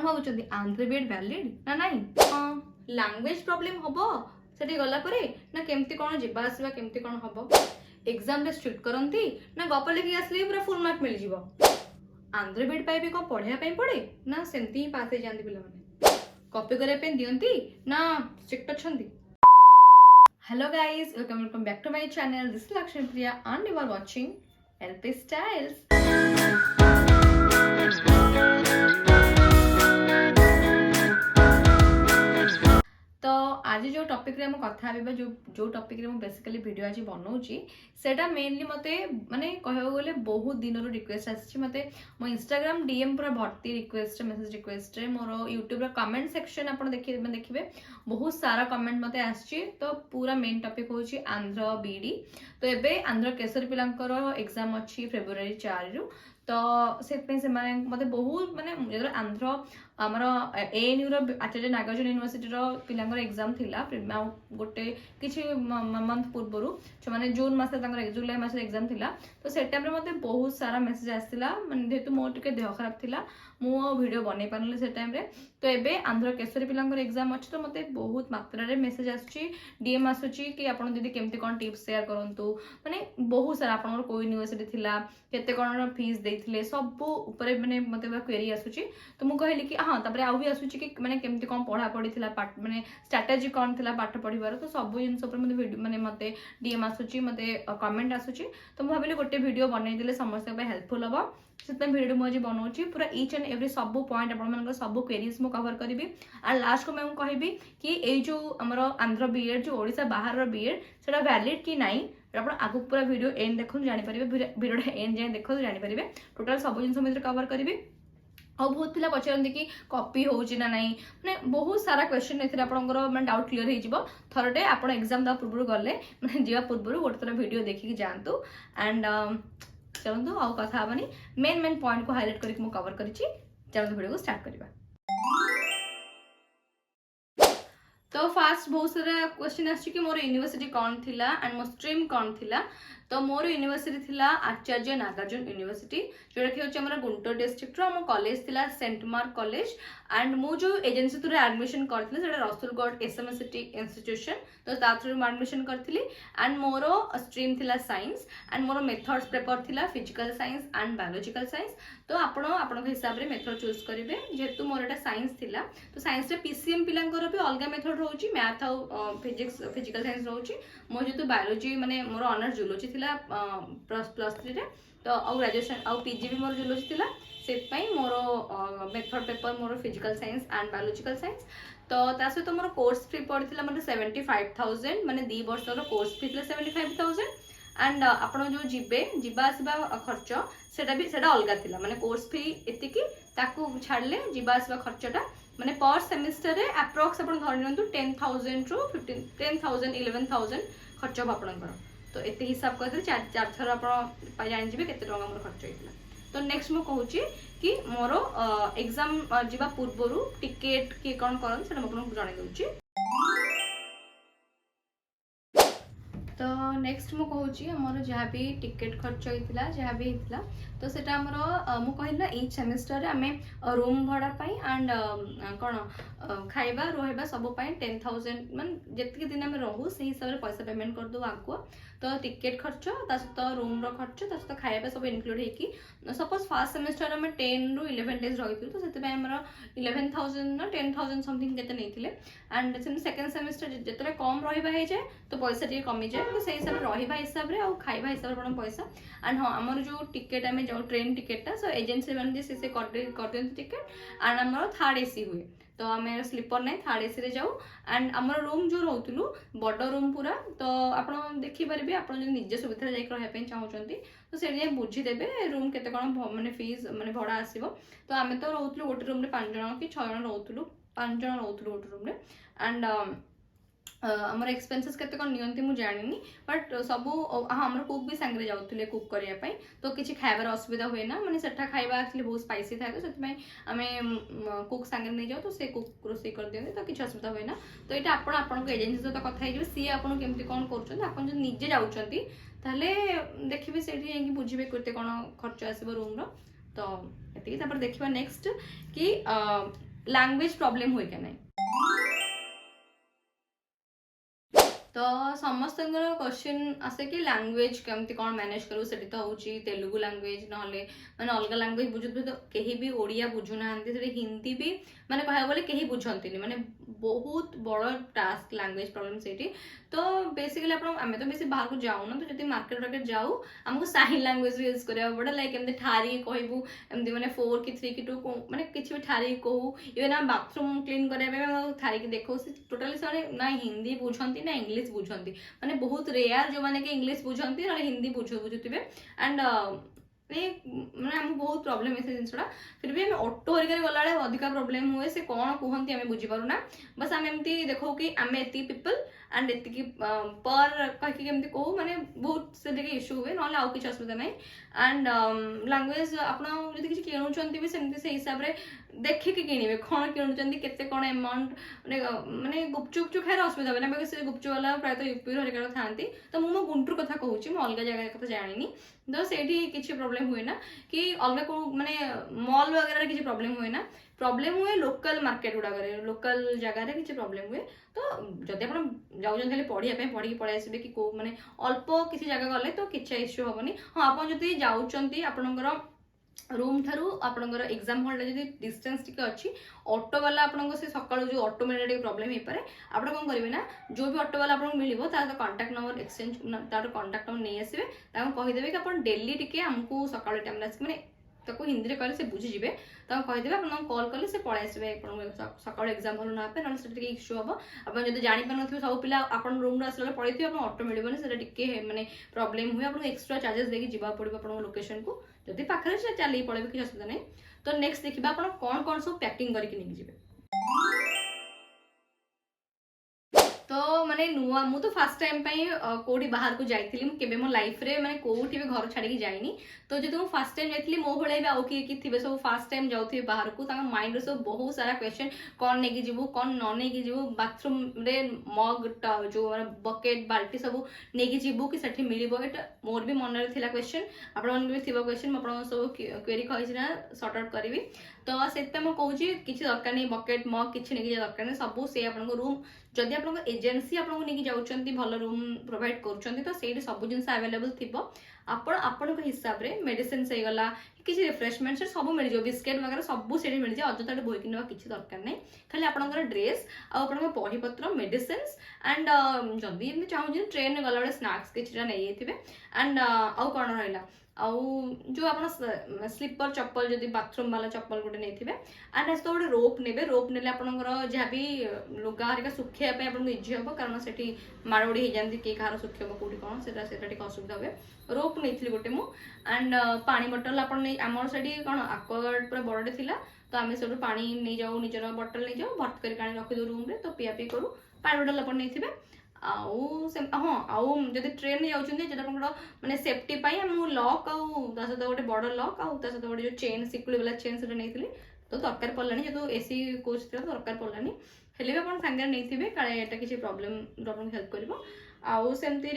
भावुଛନ୍ତି Andhra BEd valid ना नहीं language problem हबो सेठी गला परे ना केमती कोन जिबा आसीबा केमती कोन हबो एग्जाम रे स्ट्रिक्ट करंती ना गप लेखि आसले पूरा फुल मार्क मिल जिवो आंध्र बीएड पाइबे को पढ़िया पई पड़े ना सेमती ही पास हे जानती पिला माने कॉपी करे पे दियंती ना स्ट्रिक्ट अछंती। Hello guys welcome back to my channel this is Lakshmi Priya and you are watching LP Styles। तो आज जो टॉपिक रे हम कथा हेबा जो टॉपिक रे हम बेसिकली वीडियो आज बनाउची सेटा मेनली मते माने कहबो गले बहुत दिन रो रिक्वेस्ट आछि मते मो इंस्टाग्राम डीएम पूरा भर्ती रिक्वेस्ट मेसेज रिक्वेस्ट रे मोर यूट्यूब रो कमेंट सेक्शन आपण देखिबे बहुत सारा कमेंट मते आछि। तो पूरा मेन टॉपिक होची आंध्र बीडी। तो एबे आंध्र केसरी पिलांकर एग्जाम अछि फेब्रुवारी 4 रु। तो से माने मते बहुत माने आंध्र आमर एएनयू रो आचार्य नागार्जुन यूनिवर्सिटी रो पिलांकर एग्जाम थिला गोटे किछि मंथ पूर्वरु जो माने जून मास जुलाई मास एग्जाम थिला। तो से टाइम रे मते बहुत सारा मेसेज आसिला माने जेतु मोर टिके देह खराब थिला मु वीडियो बनै पारले से टाइम रे। तो एबे आंध्र केसरी पिलांकर एग्जाम अछि तो मते बहुत मात्रा रे मेसेज आछि डीएम आसुछि कि आपण दीदी केमती कोन टिप्स शेयर करंतु माने बहुत सारा आपण को यूनिवर्सिटी थिला केते कोन फीस देथिले सब ऊपर माने मते क्वेरी आसुछि। तो मु कहली कि हाँ तापर आउ भी आसुछि कि माने केमती कोन पढ़ा पड़ी थिला पाठ माने स्ट्रेटजी कोन थिला पाठ पढिबार। तो सब जिंस ऊपर मते वीडियो माने मते डीएम आसुछि मते कमेंट आसुछि। तो मु भाबिले गोटे वीडियो बनै दिले समस्त पे हेल्पफुल हबो सेतन वीडियो मु आज बनौछि पूरा ईच एंड एवरी सब पॉइंट आपण मन सब क्वेरीज मु कवर करबी। आ लास्ट को मैं कहबी कि ए जो हमर आंध्र बीएड जो ओडिसा बाहर रो बीएड सेटा वैलिड कि नाही आपण आगु पूरा वीडियो एंड देखु जानि परिबे वीडियो एंड जाय देखु जानि परिबे टोटल सब जिंस मित्र कवर करबी। और बहुत पिला पचारती कि कॉपी होची ना नहीं माने बहुत सारा क्वेश्चन एथिरे आपनकर माने डाउट क्लियर हे जिवो थरटे आपण एग्जाम दा पूर्व गले माने जीवा पूर्व गोटे थोड़ा वीडियो देखि जानतु एंड चलନ୍ତୁ ଆଉ କଥା हबनी मेन पॉइंट को हाईलाइट करके मु कवर करिछि। चलନ୍ତୁ वीडियो को स्टार्ट करबा। तो फास्ट बहुत सारा क्वेश्चन आछि कि मोर यूनिवर्सिटी कौन थिला एंड मो स्ट्रीम कौन थिला। तो मोर यूनिवर्सिटी थिला आचार्य नागार्जुन यूनिवर्सिटी जोटा कि होछि हमर गुंटूर डिस्ट्रिक्ट रो मो कॉलेज थिला सेंट मार्क कॉलेज एंड मो जो एजेंसी थ्रू एडमिशन करथिले सेटा रसूलगढ़ एसएमएसटी इंस्टीट्यूशन। तो ता थ्रू एडमिशन करथिली एंड मोर स्ट्रीम थिला science and more methods paper थिला physical science and biological science. तो आपण हिसाब रे मेथड चूज करिवे जेतु मोर एटा साइंस थिला। तो साइंस रे पीसीएम पिलांकर भी अलगा मेथड होची मैथ और फिजिक्स फिजिकल साइंस रोची मो जेतु बायोलॉजी माने मोर ऑनर्स जूलॉजी थिला प्लस 3 रे। तो और ग्रेजुएशन और पीजी भी मोर जूलॉजी थिला सेट पई मोर method paper more physical science and biological science. तो ता सहित मोर कोर्स फी पड़थिला मतलब 75000 माने 2 वर्ष रो कोर्स फी थिला 75000 एंड आपण जो जीवा आसबा खर्च सेटा अलगा थिला माने कोर्स फी एतिकी ताकू छाडले जीवा आसबा खर्चटा माने पर सेमिस्टर रे अप्रॉक्स आपण धरि नंतु 10000 टू 15000 11000 खर्च हो आपनकर। तो एते हिसाब कर चार थर आपण जानि जिबे केते टका मोर खर्च हेतिला। तो नेक्स्ट मु कहूची कि मोर एग्जाम जीवा पूर्वरु टिकट की कोन करन सेटा आपन जणाइ दउची। तो नेक्स्ट मु कहूची हमर जहाँ भी टिकट खर्च होइतिला जहाँ भी हेतिला तो सेटा हमर मु कहिला ईच सेमेस्टर रे हमें रूम भाड़ा पाई एंड कोन खाइबा रहइबा सब पाई 10000 मान जेतकी दिन हम रहू से हिसाब रे पैसा पेमेंट कर दो आगु। तो टिकट खर्च ता सहित रूम रो खर्च ता सहित खाइबा सब इनक्लूड हे कि सपोज फर्स्ट सेमेस्टर में 10 रु 11 डेज रहिथिलु तो सेते हमर 11000 ना 10000 समथिंग केते नैथिले एंड सेकंड सेमेस्टर जेतरे कम रहिबा हे जाय तो पैसा जे कमी जाय तो सही हिसाब रहिबा हिसाब रे और खाइबा हिसाब रे पैसा एंड हां हमर जो टिकट हमें जो ट्रेन टिकट ता सो एजेंसी बन से कर देन टिकट एंड हमर थर्ड एसी हुए। तो आम स्लीपर ना थर्ड एसी रे जाऊ एंड आमर रूम जो रोलु बड़ रूम पूरा। तो आपड़ देखिपारे आप निजे सुविधा जाइक रही चाहूँगी तो से जाए बुझीदेवे रूम केते कौन माने फीस माने भड़ा आसो। तो आम तो रोलु गोटे रूम 5 जन कि 6 जन रोलु 5 जन रोलु गोटे रूम एंड आमर एक्सपेंसेस केते कौन नियंती मु जानिनी बट सब हाँ आमर कुक भी सांगे जाऊे कुक करने। तो किसी खाइबार असुविधा हुए ना माने सेठा खाइबा एक्चुअली बहुत स्पाइसी था तो से आम कुक सांगे नहीं जाऊ तो से कुक रोसे कर दियंती तो किसी असुविधा हुए ना। तो ये आपको एजेंसी सहित कथा हो सी आपको केमती कौन कर निजे जाऊँगी ताले देखिए से बुझे केते कौन खर्च आसो रूम रो। तो ये देखा नेक्स्ट कि ଲାଙ୍ଗୁଏଜ ପ୍ରୋବ୍ଲେମ ହୁଏ କି ନାହିଁ। तो ସମସ୍ତଙ୍କର क्वेश्चन आसे कि लैंग्वेज केमती कौन मैनेज करू सेठी तो होची तेलुगु लैंग्वेज नहले माने अलग लैंग्वेज बुझुत तो केही भी ओडिया बुझु नाहंती सेठी हिंदी भी माने कहया बोले केही बुझंतीनी माने बहुत बड़ टास्क लैंग्वेज प्रॉब्लम सेठी। तो बेसिकली आपण हमें तो बेसी बाहर को जाऊ ना तो जति मार्केट मार्केट जाऊ हमको साइन लैंग्वेज यूज करिया पड़े लाइक एमते ठारी कहबू एमती माने 4 कि 3 कि 2 माने किछि भी ठारी कहू इवन हम बाथरूम क्लीन करबे ठारी कि देखो से टोटली से ना हिंदी बुझंती ना इंग्लिश बुझंती माने बहुत रेयर जो माने कि इंग्लिश बुझंती ना हिंदी बुझुथिबे एंड मैंने आम बहुत प्रोब्लेम है जिनसा फिर भी आम ऑटो हरिका गला अधिक प्रोब्लेम हुए से कौन कहते आम बुझीपारूना बस आम एमती देखो कि आम एति पीपल एंड एति पर कहीं केमती कहू माने बहुत से इश्यू हुए ना आउ किसी असुविधा ना एंड लैंग्वेज आपड़ी किसी किणुंट भी सेमती से हिसाब से देखिकी किणवे कौन किणुंट केते कौन अमाउंट माने गुपचुप खाएर असुविधा हुए ना से गुपचुप वाला प्रायतः यूपी हरिका था तो मुझे मो गुंटूर कथा कहूँ मो अलग जगह कथा जानी तो सेठी किसी प्रॉब्लम हुए ना कि अलग को माने मॉल वगैरह किसी प्रॉब्लम हुए ना प्रॉब्लम हुए लोकल मार्केट गुड़ाक लोकल जगह किसी प्रॉब्लम हुए तो जदि आप जाऊँ पढ़ाई पढ़ी पढ़ाई आसबे कि कौ माने अल्प किसी जगह गले तो किसी इश्यू हेनी हाँ आप जाऊँच आपणकर रूम ठारू आपणकर एग्जाम हॉल जब डिस्टेंस टी अच्छी ऑटो वाला आपन से सका जो ऑटो मिलने प्रॉब्लम हो पाए आप कौन करेंगे ना जो भी ऑटो वाला आपको मिले तार कांटेक्ट नंबर एक्सचेंज तार कांटेक्ट नंबर नहीं आसबे कहीदेवे कि आप डेली टिके आमको सका टाइम मैंने ताको हिंदी में कहले से बुझीजे कहीदेवे आप कॉल कले से पलि आसबे सका एग्जाम हल ना ना इश्यू हम आप जापार न सब पिला आप रूम आसला पड़े आप ऑटो मिलने से माने प्रॉब्लम हुए आप एक्सट्रा चार्जेस देके जावाक पड़ो आप लोकेशन को जदि पाखे से चल पड़े किसी असुविधा नहीं। तो नेक्स्ट देखिए आप कौन कौन सब पैकिंग करके नहीं जाए तो माने नुआ मु तो फर्स्ट टाइम कोडी बाहर को जाइथिली मु केबे मो लाइफ रे माने कोठी भी घर छाड़ी जाइनी तो जब मु फर्स्ट टाइम जाइथिली मो भले भी आउ कि थिबे सब फर्स्ट टाइम जाउथि बाहर को ताका माइंड रे सब बहुत सारा क्वेश्चन कौन नेकी जीवु कौन न नेकी जीवु बाथरूम रे मग जो बकेट बाल्टी सब नेकी जीवु कि सेठी मिलिबो एटा मोर भी मन रे थिला क्वेश्चन आपण मन भी थिबा क्वेश्चन आपण सब क्वेरी कहि ना सॉर्ट आउट करबी तो सेते मु कहूँ किसी दरकार नहीं बकेट मग किसी नहीं दरकार नहीं सब से आप रूम जदि आप एजेंसी आपको नहीं जाऊँच भल रूम प्रोवाइड कर तो से सब जिन अवेलेबल थी आपण हिसाब से मेडिसिन से गला किसी रिफ्रेशमेंट से सब मिल जाए बिस्केट वगैरह सब से मिल जाए अजता बोईक ना किसी दरकार नहीं खाली आप ड्रेस आप बहीपत्र मेडिसिन एंड जदि चाहूँ ट्रेन में गला स्नाक्स किसी नहीं एंड आउ कौन रहा आउ जो आप स्लीपर चप्पल जदि बाथरूम वाला चप्पल गोटे नहीं थे एंड आस तो गोटे रोप ने रोप ने आपंकर जहाँ भी लुगा हरिका सुखापी आपको इजी हम कारण से माड़ोड़ी हो जाती किए कहार सुखेब कौटी कौन से असुविधा हुए रोप नहीं गोटे मु एंड पानी बोतल आमर से कौन आक्वागार्ड पूरा बड़े थिला तो आम सब पा नहीं जाऊ निजर बोतल नहीं जाऊ भर्ती कर रखीदे रूम रे तो पिया पी करूँ पानी बोतल आप नहीं आउ हाँ आउ जब ट्रेन में जाऊँ माने सेफ्टी आम लॉक आउ सहित गोटे बड़ लॉक आउ सहित गोटे जो चेन सिकुड़ी वाला चेन से नहीं तो दरकार पड़ानी जो एसी कोच थी दरकार पड़ानी हेल्ले भी आप सागर नहीं काले यहाँ किसी प्रॉब्लम हेल्प कर आउ सेमती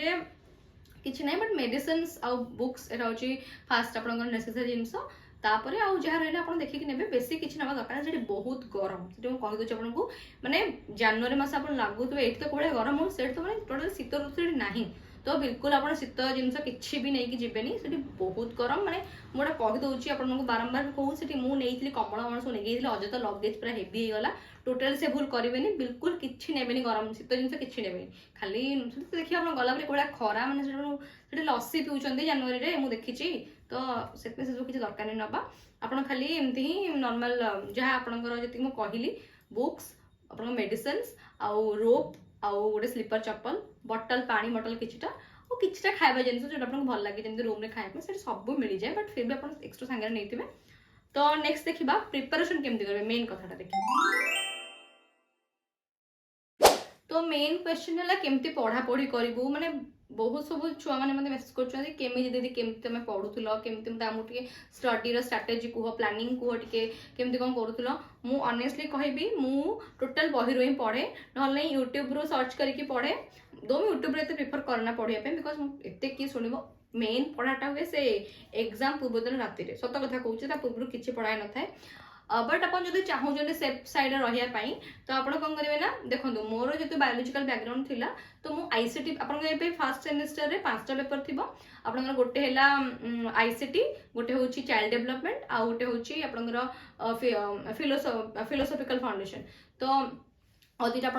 किसी ना बट मेडिसिन आउ बुक्स यहाँ हूँ फास्ट आप नेसेसरी जिनस तापर आउ जहाँ रहा आप देखिए ने बेसी किसी ना दरकार से बहुत गरम से कहीदे आपको माने जनवरी मस आप लगुवे ये तो कौन गरम हो तो मैंने टोटाल शीत ऋतु ना तो बिल्कुल आप शीत जिनस कि भी नहीं जीवेनि से बहुत गरम माने मुझे कहीदे आपको बारंबार कहूँ से मुझे कमल मण सब नहीं अजता लगेज पूरा हेवी होगा टोटाल से भूल करेंगे बिल्कुल किसी ने गरम शीत जिन किसी ने खाली देखिए आप गला कौड़ा खरा मैंने लस्सी पिउछन जनवरी में मुझे देखी तो से किसी दरकार नहीं नापा आप खाली एमती ही नॉर्मल जहाँ आपंकर जी मुझे कहली बुक्स आप मेडिसिन आउ रोप आउ गोटे स्लीपर चप्पल बटल पानी बटल किछिटा और किछिटा खाଇବା जिन जो आपको भल लगे जमी रूम में खाया से सब मिल जाए बट फिर भी आप एक्सट्रा सागर नहीं थे तो नेक्स्ट देखा प्रिपरेशन केमती करेंगे मेन कथाटा देखिए तो मेन क्वेश्चन है केमती पढ़ापढ़ी करूँ माने बहुत सब छुआ मैंने मतलब मेसेज करमी दीदी केमती तुम पढ़ुल केमती मतलब आमको स्टडी स्ट्राटेजी कह प्लानिंग कह केमती कौन करूल मु ऑनेस्टली कहबी मु टोटल बही ही पढ़े ना यूट्यूब रू सर्च करके पढ़े दो मैं यूट्यूब रे प्रिफर करना पढ़ाई बिकज एत किए शुण मेन पढ़ाटा हुए से एग्जाम पूर्व दिन राति सत कथा कहूँ पूर्व किसी पढ़ाई न था बट आप जो चाहूँ सेफ साइड रही तो आप कौन करेंगे ना देखो मोर जो बायोलॉजिकल बैकग्राउंड थिला तो मु आईसीटी आपन फर्स्ट सेमेस्टर रे 5टा पेपर थिबो आपन गोटे हैला आईसीटी गोटे होची चाइल्ड डेवलपमेंट आ गोटे होची आपन फिलोसॉफिकल फाउंडेशन तो और दुटा आप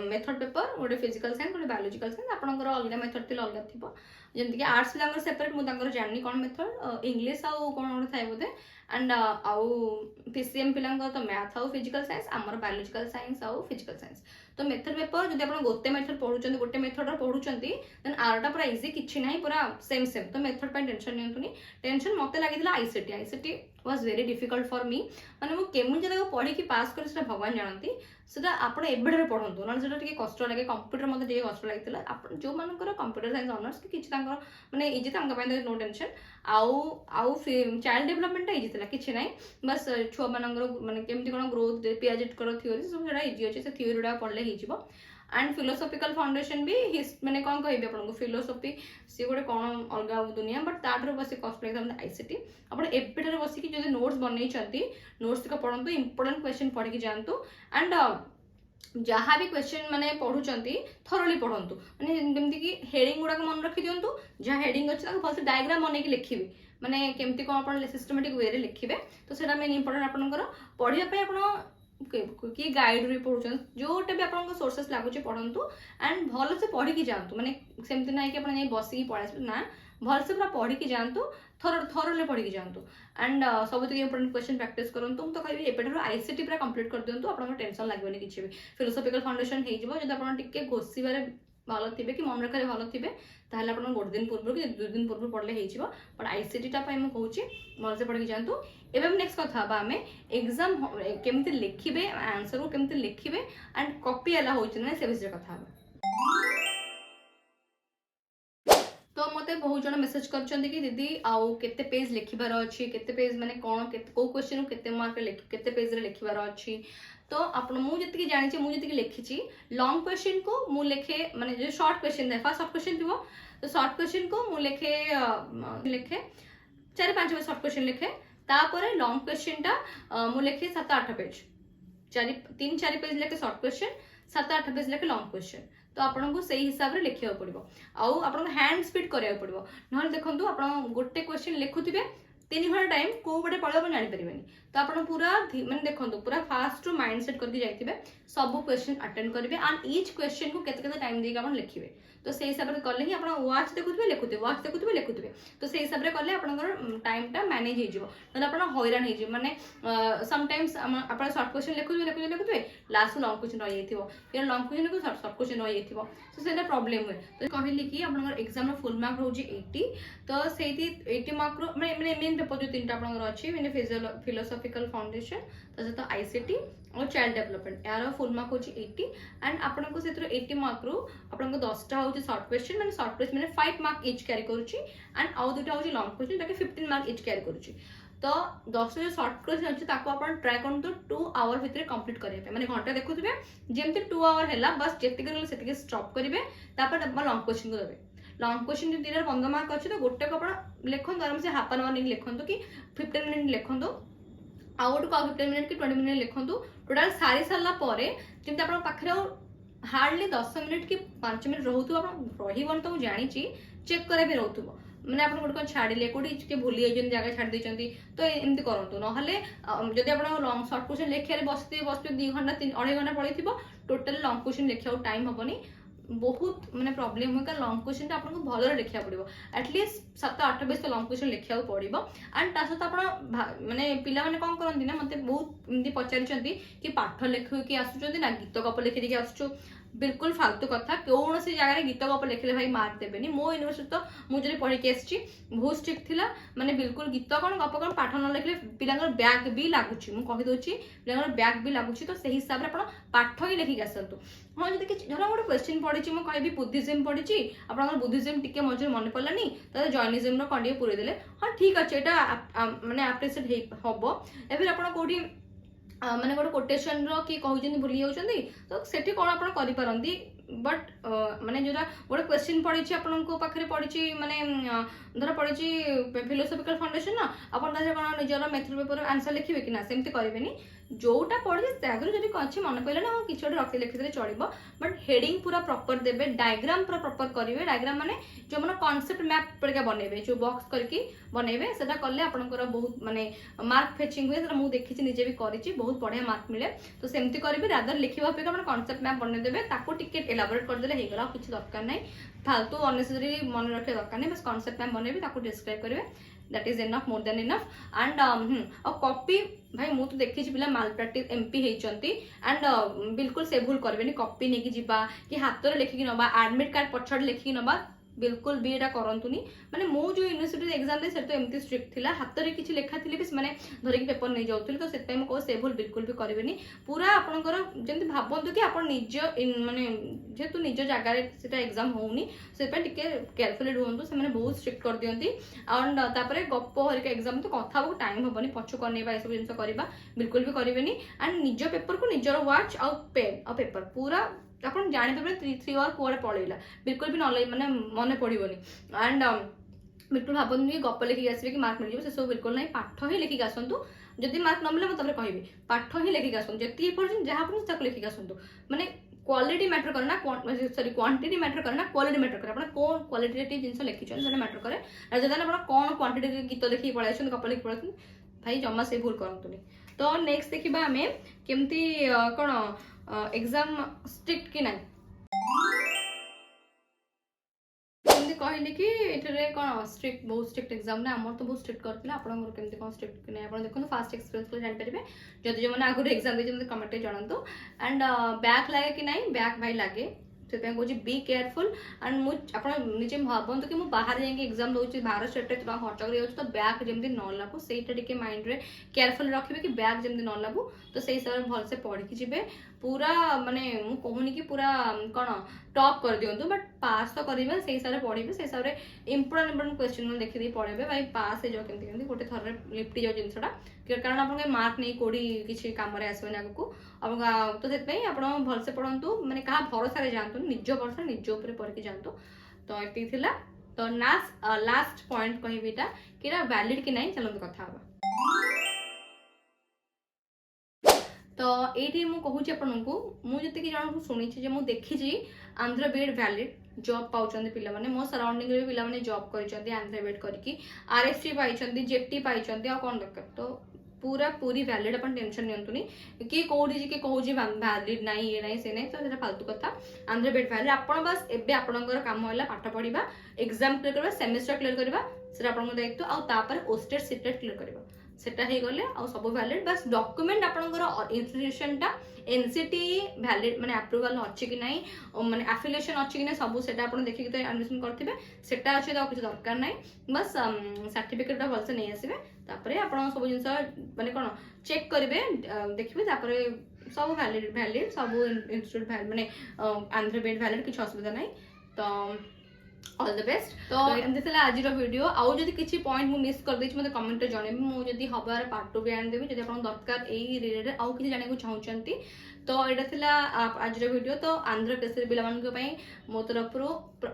मेथड पेपर गोटे फिजिकल साइंस गोटे बायोलॉजिकल साइंस आपंकर अलग मेथड थी अलग थी जमीक आर्ट्स पिला सेपरेट मुझे जानी कौन मेथड इंग्लीश आउ कौन गोटे थाए बोधे एंड आउ पीसीएम पिला तो मैथ आउ फिजिकल साइंस आमर बायोलॉजिकल साइंस आउ फिजिकल साइंस तो मेथड पेपर जब आप गोटे मेथड पढ़ुं गोटे मेथड पढ़ुं देन आरटा पूरा इजी किसी ना पूरा सेम सेम तो मेथड पर टेंशन नहीं टेंशन मत लगी ICT ICT was very difficult for me माने केमी पढ़ी पास कर भगवान जानती सेटा आपण एबेडरे पढ़ंतु ना सेटा टिके कष्ट लगे कंप्यूटर मते टिके कष्ट लागितला आपण जो मानकर कंप्यूटर साइंस ऑनर्स कि किछि तांकर माने इजी तांका पय नो टेंशन आउ चाइल्ड डेवलपमेंट इजी थिला किछि नै बस छुआ मानकर माने केमति कोन ग्रोथ पियाजेट कर थ्योरी सब सेटा इजी अछि से थ्योरी डा पढ़ले हि जिवो एंड फिलोसॉफिकल फाउंडेशन भी मैंने कौन कह आपको फिलोसॉफी सी गोटे कौन अलग दुनिया बट ताठू बस कष्ट लगे आईसीटी आप एबेठारे बसिक जो नोट्स बनई नोट्स तक पढ़ु इंपोर्टेंट क्वेश्चन पढ़ के जातु एंड जहाँ भी क्वेश्चन माने पढ़ुंट थरली पढ़ंतु माने जमती कि हेडिंग गुड़ाक मन रखी दिंतु जहाँ हेडिंग अच्छे भलसे डायग्राम बनई लिखिए माने केमती कौन आप सिस्टमेटिक वे रे लिखिए तो सेटा मेन इंपोर्टेंट आपंकर पढ़ाई आप किए गाइड रे पढ़ुन जोटे भी आपको सोर्सेस लगुच पढ़ंतु एंड भल से पढ़ी जातु माने सेमती ना कि आप बसिक पढ़ा ना भल से पूरा पढ़ी जातु थरले पढ़ी जातु एंड सब इंपोर्टेंट क्वेश्चन प्रैक्टिस करूँ तो कहि एपठार आईसीटी पूरा कंप्लीट कर दिंतु आप टेंशन लगे किसी भी फिलोसॉफिकल फाउंडेशन हो घोषिबार भल थे कि मन रखार भल थे ताहले आप गोटे दिन पूर्व कि 2 दिन पूर्व पढ़ले हो बट आईसीटीटा मुझे कहूँ भलसे पढ़ी जातु एवं नेक्स्ट कथा आम एग्जाम केमती लिखिबे आंसर को केमती लिखिबे एंड कॉपी एला होछि ना से विषय कथा तो मते बहुत जन मेसेज करछन्ती कि दीदी आउ केते पेज लिखिबार अछि केते पेज माने कोन को क्वेश्चन को केते मार्क केते पेज रे लिखिबार अछि तो आपण मु जति जानि छी मु जति लिखिछि लॉन्ग क्वेश्चन को मु लिखे माने जो शॉर्ट क्वेश्चन है फर्स्ट शॉर्ट क्वेश्चन थिबो तो शॉर्ट क्वेश्चन को मु लिखे 4-5 शॉर्ट क्वेश्चन लिखे तापर लॉन्ग क्वेश्चन टा मु लिखे 7-8 पेज 3-4 पेज लिखे शॉर्ट क्वेश्चन 7-8 पेज लिखे लॉन्ग क्वेश्चन तो आपको से हिसाब से लिखा पड़ो आउ हैंड स्पीड करा पड़ो ना देखो आप गोटे क्वेश्चन लिखुवे 3 घंटा टाइम को पटे पड़े आप जापर तो आप पूरा मैंने देखो पूरा फास्ट माइंड सेट करके जाइए सब क्वेश्चन अटेंड करेंगे एंड ईच क्वेश्चन को केते टाइम देके आप लिखिए तो से हिसाब से कले ही आप वाच देखुवे लिखुवे तो से हिसाब से कले आप टाइमटा मैनेज हो हैरान हो माने समटाइम्स आप शॉर्ट क्वेश्चन लिखुवे लास्ट लॉन्ग क्वेश्चन रही जाइए लॉन्ग क्वेश्चन को शॉर्ट क्वेश्चन रही जाइए तो से प्रोब्लेम हुए तो कहली कि आप एग्जाम फुल मार्क रोज 80 तो से 80 मार्क मैंने मेन पेपर जो 3टा अच्छी मैंने फिलोसॉफिकल फाउंडेशन तो सहित आईसीटी और चाइल्ड डेवलपमेंट यार फुल मार्क हो 80 एंड आपको से 80 मार्क रु आपको 10टा हो शॉर्ट क्वेश्चन मैंने शॉर्ट क्वेश्चन मैंने 5 मार्क इच कैरी करुच्ची एंड आउ 2टा हो लॉन्ग क्वेश्चन ताकि 15 मार्क इच कैरी करुच्ची तो 10 जो शॉर्ट क्वेश्चन अच्छे आप ट्राए करते 2 आवर भितर कंप्लीट करने मैंने घंटा देखुए जमी 2 आवर है बस जी स्टॉप करेंगे लॉन्ग क्वेश्चन को देवे लॉन्ग क्वेश्चन जो 15 मार्क अच्छे तो गोटे को लिखु आराम से हाफ एन आवर नहीं लिखु कि 15 मिनट लिखु आउ गोटे को 15 मिनट कि 20 मिनट लिखु टोटाल सारी सारा जमी आप पाखे हार्डली 10 मिनट कि 5 मिनट रोथु रही तो जानी चेक करा भी रोथु मैंने आप गोटे कौन छाड़े कौटी भूली जाइए जगह छाड़ देते तो एमती करूँ ना जब आप लॉन्ग शॉर्ट क्वेश्चन लिखे बस 2 घंटा 2.5 घंटा पड़ी टोटाल लॉन्ग क्वेश्चन लिखा टाइम हेनी बहुत मैंने प्रॉब्लम हुए लॉन्ग क्वेश्चन आपको भल लिखा पड़ो एटलिस्ट 7-8 पेज तो लॉन्ग क्वेश्चन लिखा पड़ो एंड ता सहित आप माने पिला माने कौन करती ना मत बहुत एमती पचारि कि पाठ लिखिकी आसुँच ना गीत गप लिखिकी आसुँ बिल्कुल फालतू कथा कौन सी जगह गीत गप लिखले भाई मार्क देवेनि मो यूनिवर्सिटी तो मुझे पढ़ी आसी बहुत स्ट्रिक्ट थिला माने बिल्कुल गीत कौन गप कौन पाठ न लिखले पिलांगर बैग भी लगुच मुझे पिलांगर बैग भी लगुच तो से हिसाब से आप पाठ ही लिखिक आसतु हाँ जब कि धर गोटे क्वेश्चन पढ़ी मुझे कहि बुद्धिज्म पढ़ी आप बुद्धिज्म टी मझे मन पड़ानी तो जैनिज्म कंटे पूरे देले हाँ ठीक अच्छे यहाँ माने आप्रिशिएट हम एवं आप कौटी माने गोटे कोटेशन रो कि कहउछन भूली जाउछन तो सेठी कोन आपण करि परंती बट माने जोरा गोटे क्वेश्चन पड़ी आपको पाखे पड़ी माने धर पड़ी फिलोसफिकल फाउंडेशन ना आपन कौन निजर मेथड पेपर आंसर लिखिए कि ना सेमती करेंगे जोटा पढ़े जब अच्छे मन पड़े ना कि गोटे रखी लिखिदे चलो बट हेडिंग पूरा प्रॉपर देबे डायग्राम पूरा प्रॉपर करेंगे डायग्राम माने जो मन कॉन्सेप्ट मैप परिका बनइबे जो बॉक्स करके बनइबे सेटा कले आपनकर बहुत माने मार्क फेचिंग हुए सेटा मु देखि निजे भी करिछि बहुत बढ़िया मार्क मिले तो सेमती करेंगे रादर लिखिबा अपेक्षा मन कॉन्सेप्ट मैप बनइ देबे ताको टिके एलाबोरेट कर देले हे गला कुछ दरकार नै फालतू अननेसेसरी मन रखे दरकार नै बस कॉन्सेप्ट मैप बनइबे ताको डिस्क्राइब करेंगे that is enough more than enough and copy भाई मु तो देखी पिला माल प्रैक्टिस एमपी होती एंड बिल्कुल से भूल करेंगे कॉपी नहीं जीवा कि हाथ में लिखिकी नवा एडमिट कार्ड पछाड़ लिखिकी नवा बिल्कुल भी एटा करंतुनी माने मो जो यूनिवर्सिटी एग्जाम दे से तो एमती स्ट्रिक्ट थिला हाथ रे किछि लेखा थिले भी माने धरिक पेपर नै जाउथिले तो सेतै म को से भूल बिल्कुल भी करिवेनी पूरा आपनकर जेंति भाबंतु कि आपन निज माने जेतु निज जगह रे सेटा एग्जाम होउनी सेपे टिके केयरफुली रहंतु से माने बहुत स्ट्रिक्ट कर दियंती एंड तापरे गप्प हरिका एग्जाम तो कथा को टाइम होबनी पछु करनेबा ए सब जिंस करबा बिल्कुल भी करिवेनी एंड निज पेपर को निजर वॉच और पेन और पेपर पूरा अपन जानी पे 3 आवर कोड़े पड़ेला बिल्कुल भी नॉलेज माने मन पड़ोनी एंड बिल्कुल भावनी गप लिखिक आसबे कि मार्क मिल से सब बिल्कुल नहीं पाठ ही लिखिक आसतु जदि मार्क न मिले मैं कहबी पाठ ही लिखिक आसतु जति पर्यटन जहाँ पर्यटन लिखिक आसतु माने क्वालिटी मैटर करे ना सॉरी क्वांटिटी मैटर करे ना क्वालिटी मैटर करे अपन कौन क्वालिटेटिव जिंस लिखिछन सेटा मैटर करे राजधानी अपन कौन क्वांटिटी गीत लिखि पळाइछन गप लिखि पळाइछन भाई जम्मा से भूल करंतुनी तो नेक्स्ट देखिबा हमें केमती कोन एग्जाम स्ट्रिक्ट कि नहीं कहली कि ये कौन स्ट्रिक्ट बहुत स्ट्रिक्ट एग्जाम ना आम तो बहुत स्ट्रिक्ट करते आपंकर केमती कौन स्ट्रिक्ट कि नहीं आप देखो फास्ट एक्सपीरियंस को जानपारे जदि जो मैंने आगुरी एग्जाम देते कमेंट जनातु एंड बैक लगे कि नहीं बैक भाई लगे से कहूँ बी केयरफुल एंड मुझे भावतु कि बाहर जाइए एग्जाम दूसरी बाहर स्टेट में खर्च कर तो बैग जमी न लगू से माइंड रे केयरफुल रखिए कि बैग जमी न लगू तो से हिसाब से भलसे पढ़ी जी पूरा माने मु कहूनी कि पूरा कौन टॉप कर दिंतु बट पास तो करेंगे से हिसाब से पढ़े से हिसाब से इंपोर्टेंट क्वेश्चन देखिए पढ़े भाई पास हो जाए गोटे थर लिप्टी जाओ जिनसा कारण आप मार्क नहीं कौड़ी किसी कम आसबे आगे आप तो से आप भलसे पढ़ु मैंने क्या भरोसा जातु निज भरोसा निज उपर पढ़ी जातु तो ये तो लास्ट पॉइंट कहबी कि वैलिड कि नहीं चलते कथा तो ये मुझे आपको मुझे जन शुणी मुझे देखी आंध्र बीएड वैलिड जॉब पाँच पिला माने मो सराउंडिंग रे पिला माने जॉब कर आंध्र बीएड करके आरएसटी पाई जेटी पाई कौन दरकार तो पूरा पूरी वैलिड अपन टेंशन नियंतुनी कि कौटी कि कहूँ वैलिड ना ये ना से नहीं तो फालतू कथा आंध्र बीएड वैलिड आपन बस एबे आपनकर काम है पाठ पढ़ा एग्जाम क्लियर करबा सेमेस्टर क्लियर करबा सेटा आपन दायित्व आ तापर ओस्टेट सीटेट क्लियर करबा सेटा हे गले आ सब वैलिड बस डॉक्यूमेंट आपनकर इंस्टीट्यूशन टा एनसीटी वैलिड माने अप्रूवल अछि कि नाही माने एफिलिएशन अछि कि नाही सब सेटा आपन देखि के एडमिशन करथिबे सेटा अछि तो कुछ दरकार नाही बस सर्टिफिकेट टा भलसे नै आसीबे तापरे आपन सब जिंस माने कोन चेक करिवे देखिबे तापरे सब वैलिड सब इंस्टीट्यूट वैलिड माने आंध्र बीएड वैलिड किछ असुविधा नाही तो ऑल द बेस्ट तो एमती थला आज वीडियो आउ जदि किछि पॉइंट मु मिस कर दैछि मते कमेंट रे जणेबी मु जदि हबार पार्ट 2 भी आन देबी जदि आपन दरकार एई रिलेटेड आउ किछि जाने को चाहउचंती तो एटा थला आज वीडियो तो आंध्र केसरी पिला मान पई मो तरफ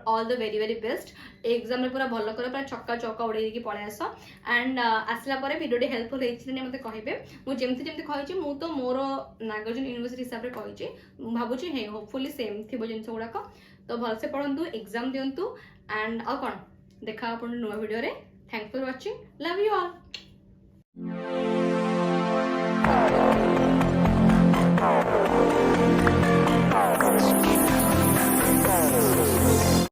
all the very very best exam रे पूरा भलो कर पूरा छक्का चौका उड़े की पळे आस एंड आसला परे वीडियो डी हेल्पफुल हेछि ने मते कहिबे मु जेमती कहिछि मु तो मोर नागार्जुन यूनिवर्सिटी हिसाब रे कहिछि भाबुछि हे होपफुली सेम थिबो जिंस गुडाक तो भलसे पढ़ंतु एग्जाम दियंतु एंड और कौन देखा अपन नुआ वीडियो रे thanks for watching love you all.